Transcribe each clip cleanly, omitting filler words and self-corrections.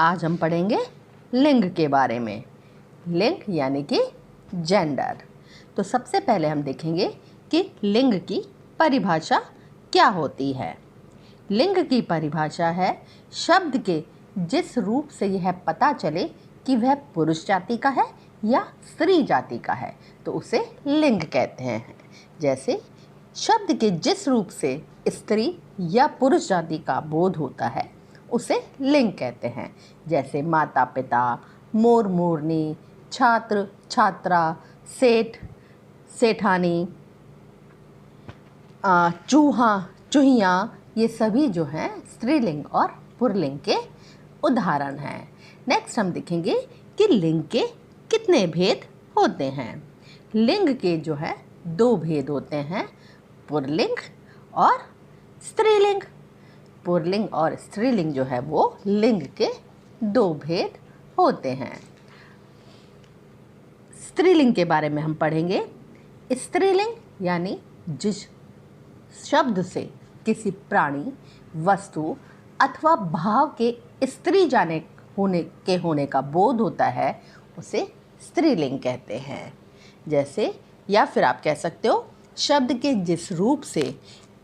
आज हम पढ़ेंगे लिंग के बारे में। लिंग यानी कि जेंडर। तो सबसे पहले हम देखेंगे कि लिंग की परिभाषा क्या होती है। लिंग की परिभाषा है शब्द के जिस रूप से यह पता चले कि वह पुरुष जाति का है या स्त्री जाति का है तो उसे लिंग कहते हैं। जैसे शब्द के जिस रूप से स्त्री या पुरुष जाति का बोध होता है उसे लिंग कहते हैं। जैसे माता पिता, मोर मोरनी, छात्र छात्रा, सेठ सेठानी, चूहा चूहिया, ये सभी जो हैं स्त्रीलिंग और पुल्लिंग के उदाहरण हैं। नेक्स्ट हम देखेंगे कि लिंग के कितने भेद होते हैं। लिंग के जो है 2 भेद होते हैं, पुल्लिंग और स्त्रीलिंग। पुल्लिंग और स्त्रीलिंग जो है वो लिंग के 2 भेद होते हैं। स्त्रीलिंग के बारे में हम पढ़ेंगे। स्त्रीलिंग यानी जिस शब्द से किसी प्राणी, वस्तु अथवा भाव के स्त्री जाने होने का बोध होता है उसे स्त्रीलिंग कहते हैं। जैसे या फिर आप कह सकते हो शब्द के जिस रूप से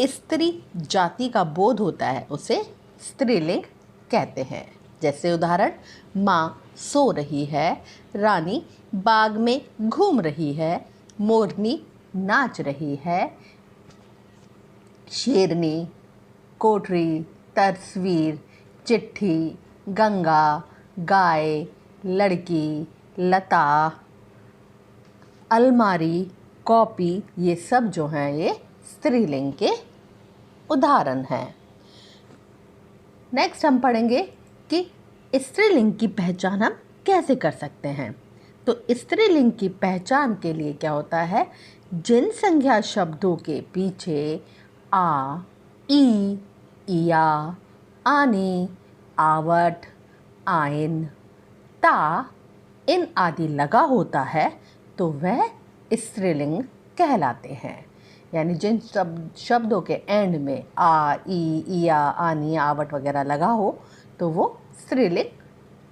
स्त्री जाति का बोध होता है उसे स्त्रीलिंग कहते हैं। जैसे उदाहरण, माँ सो रही है, रानी बाग में घूम रही है, मोरनी नाच रही है, शेरनी, कोठरी, तस्वीर, चिट्ठी, गंगा, गाय, लड़की, लता, अलमारी, कॉपी, ये सब जो हैं ये स्त्रीलिंग के उदाहरण हैं। नेक्स्ट हम पढ़ेंगे कि स्त्रीलिंग की पहचान हम कैसे कर सकते हैं। तो स्त्रीलिंग की पहचान के लिए क्या होता है, जिन संज्ञा शब्दों के पीछे आ, ई, इया, आनी, आवट, आइन, ता, इन आदि लगा होता है तो वह स्त्रीलिंग कहलाते हैं। यानी जिन शब्दों के एंड में आ, ई, इया, आनी, आवट वगैरह लगा हो तो वो स्त्रीलिंग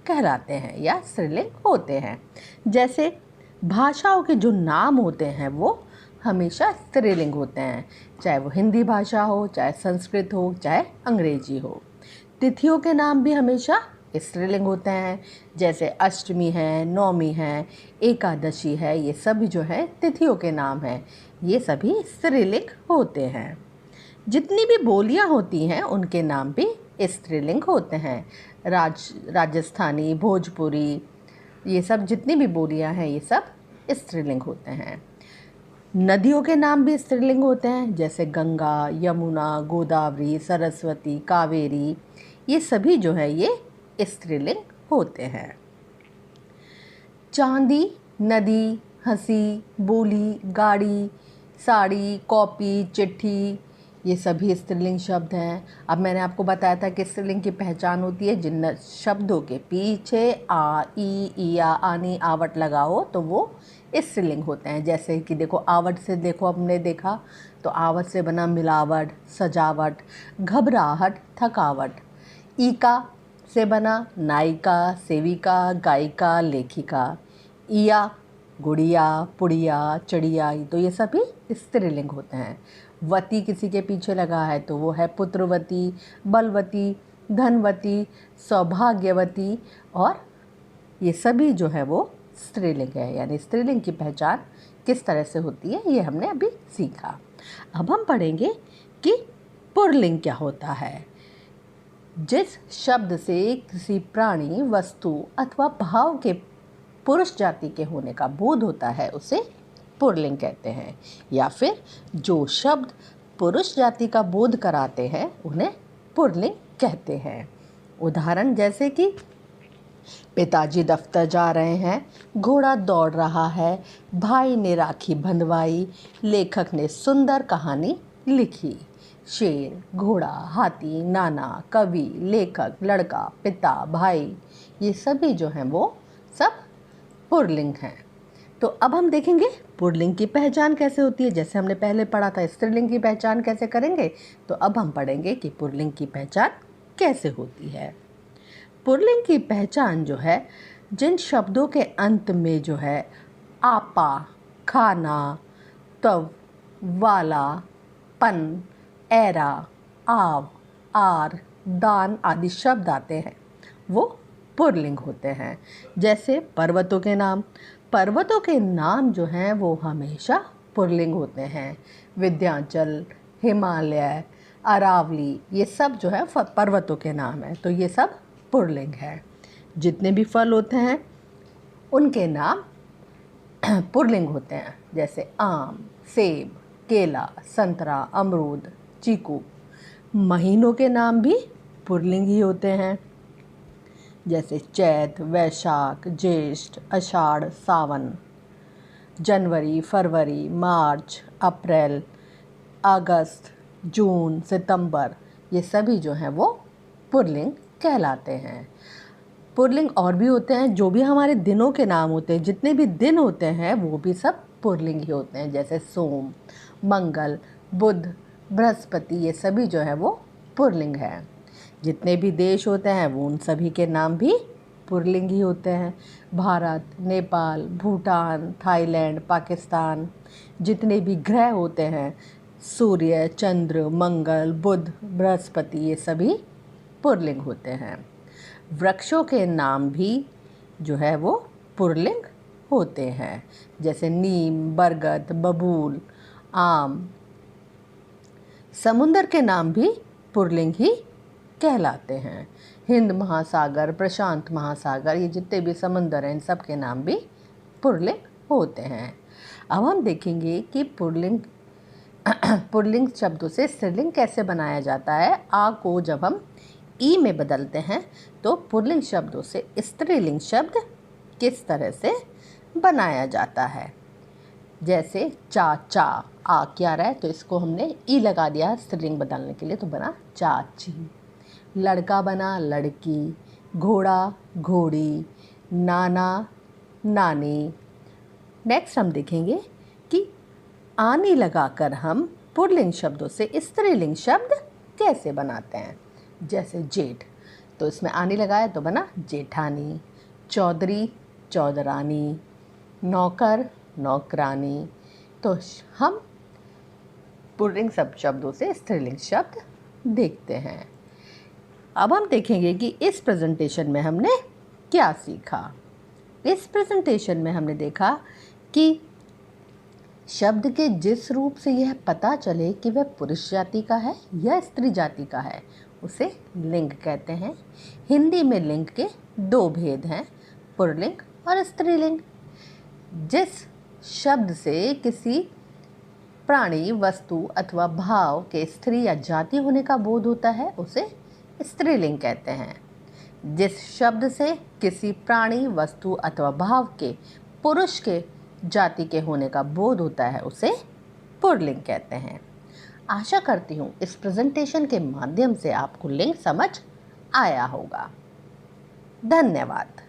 कहलाते हैं या स्त्रीलिंग होते हैं। जैसे भाषाओं के जो नाम होते हैं वो हमेशा स्त्रीलिंग होते हैं, चाहे वो हिंदी भाषा हो, चाहे संस्कृत हो, चाहे अंग्रेजी हो। तिथियों के नाम भी हमेशा स्त्रीलिंग होते हैं। जैसे अष्टमी है, नवमी है, एकादशी है, ये सभी जो है तिथियों के नाम हैं, ये सभी स्त्रीलिंग होते हैं। जितनी भी बोलियां होती हैं उनके नाम भी स्त्रीलिंग होते हैं। राजस्थानी, भोजपुरी, ये सब जितनी भी बोलियां हैं ये सब स्त्रीलिंग होते हैं। नदियों के नाम भी स्त्रीलिंग होते हैं। जैसे गंगा, यमुना, गोदावरी, सरस्वती, कावेरी, ये सभी जो है ये स्त्रीलिंग होते हैं। चांदी, नदी, हंसी, बोली, गाड़ी, साड़ी, कॉपी, चिट्ठी, ये सभी स्त्रीलिंग शब्द हैं। अब मैंने आपको बताया था कि स्त्रीलिंग की पहचान होती है जिन शब्दों के पीछे आ, ई, इया, आनी, आवट लगा हो तो वो स्त्रीलिंग होते हैं। जैसे कि देखो, आवट से देखो, हमने देखा तो आवट से बना मिलावट, सजावट, घबराहट, थकावट। ईका से बना नायिका, सेविका, गायिका, लेखिका। इया गुड़िया, पुड़िया, चिड़िया, तो ये सभी स्त्रीलिंग होते हैं। वती किसी के पीछे लगा है तो वो है पुत्रवती, बलवती, धनवती, सौभाग्यवती, और ये सभी जो है वो स्त्रीलिंग है। यानी स्त्रीलिंग की पहचान किस तरह से होती है ये हमने अभी सीखा। अब हम पढ़ेंगे कि पुल्लिंग क्या होता है। जिस शब्द से किसी प्राणी, वस्तु अथवा भाव के पुरुष जाति के होने का बोध होता है उसे पुल्लिंग कहते हैं। या फिर जो शब्द पुरुष जाति का बोध कराते हैं उन्हें पुल्लिंग कहते हैं। उदाहरण जैसे कि पिताजी दफ्तर जा रहे हैं, घोड़ा दौड़ रहा है, भाई ने राखी बंधवाई, लेखक ने सुंदर कहानी लिखी। शेर, घोड़ा, हाथी, नाना, कवि, लेखक, लड़का, पिता, भाई, ये सभी जो हैं वो सब पुल्लिंग हैं। तो अब हम देखेंगे पुल्लिंग की पहचान कैसे होती है। जैसे हमने पहले पढ़ा था स्त्रीलिंग की पहचान कैसे करेंगे, तो अब हम पढ़ेंगे कि पुल्लिंग की पहचान कैसे होती है। पुल्लिंग की पहचान जो है, जिन शब्दों के अंत में जो है आपा, खाना, तव, वाला, पन, एरा, आव, आर, दान आदि शब्द आते हैं, वो पुल्लिंग होते हैं। जैसे पर्वतों के नाम, पर्वतों के नाम जो हैं वो हमेशा पुल्लिंग होते हैं। विंध्याचल, हिमालय, अरावली, ये सब जो है पर्वतों के नाम हैं, तो ये सब पुल्लिंग है। जितने भी फल होते हैं उनके नाम पुल्लिंग होते हैं, जैसे आम, सेब, केला, संतरा, अमरूद, चीकू। महीनों के नाम भी पुल्लिंग ही होते हैं, जैसे चैत, वैशाख, ज्येष्ठ, आषाढ़, सावन। जनवरी, फरवरी, मार्च, अप्रैल, अगस्त, जून, सितंबर, ये सभी जो हैं वो पुल्लिंग कहलाते हैं। पुल्लिंग और भी होते हैं, जो भी हमारे दिनों के नाम होते हैं, जितने भी दिन होते हैं वो भी सब पुल्लिंग ही होते हैं, जैसे सोम, मंगल, बुध, बृहस्पति, ये सभी जो है वो पुल्लिंग है। जितने भी देश होते हैं वो उन सभी के नाम भी पुल्लिंग ही होते हैं। भारत, नेपाल, भूटान, थाईलैंड, पाकिस्तान, जितने भी ग्रह होते हैं, सूर्य, चंद्र, मंगल, बुध, बृहस्पति, ये सभी पुल्लिंग होते हैं। वृक्षों के नाम भी जो है वो पुल्लिंग होते हैं, जैसे नीम, बरगद, बबूल, आम। समुंदर के नाम भी पुल्लिंग ही कहलाते हैं। हिंद महासागर, प्रशांत महासागर, ये जितने भी समुंदर हैं इन सब के नाम भी पुल्लिंग होते हैं। अब हम देखेंगे कि पुल्लिंग शब्दों से स्त्रीलिंग कैसे बनाया जाता है। आ को जब हम ई में बदलते हैं तो पुल्लिंग शब्दों से स्त्रीलिंग शब्द किस तरह से बनाया जाता है। जैसे चाचा, आ क्या रहा है तो इसको हमने ई लगा दिया स्त्रीलिंग बदलने के लिए, तो बना चाची। लड़का बना लड़की, घोड़ा घोड़ी, नाना नानी। नेक्स्ट हम देखेंगे कि आनी लगाकर हम पुल्लिंग शब्दों से स्त्रीलिंग शब्द कैसे बनाते हैं। जैसे जेठ, तो इसमें आनी लगाया तो बना जेठानी। चौधरी, चौधरानी। नौकर, नौकरानी। तो हम पुल्लिंग सब शब्दों से स्त्रीलिंग शब्द देखते हैं। अब हम देखेंगे कि इस प्रेजेंटेशन में हमने क्या सीखा। इस प्रेजेंटेशन में हमने देखा कि शब्द के जिस रूप से यह पता चले कि वह पुरुष जाति का है या स्त्री जाति का है, उसे लिंग कहते हैं। हिंदी में लिंग के दो भेद हैं, पुल्लिंग और स्त्रीलिंग। जिस शब्द से किसी प्राणी, वस्तु अथवा भाव के स्त्री या जाति होने का बोध होता है उसे स्त्रीलिंग कहते हैं। जिस शब्द से किसी प्राणी, वस्तु अथवा भाव के पुरुष के जाति के होने का बोध होता है उसे पुल्लिंग कहते हैं। आशा करती हूँ इस प्रेजेंटेशन के माध्यम से आपको लिंग समझ आया होगा। धन्यवाद।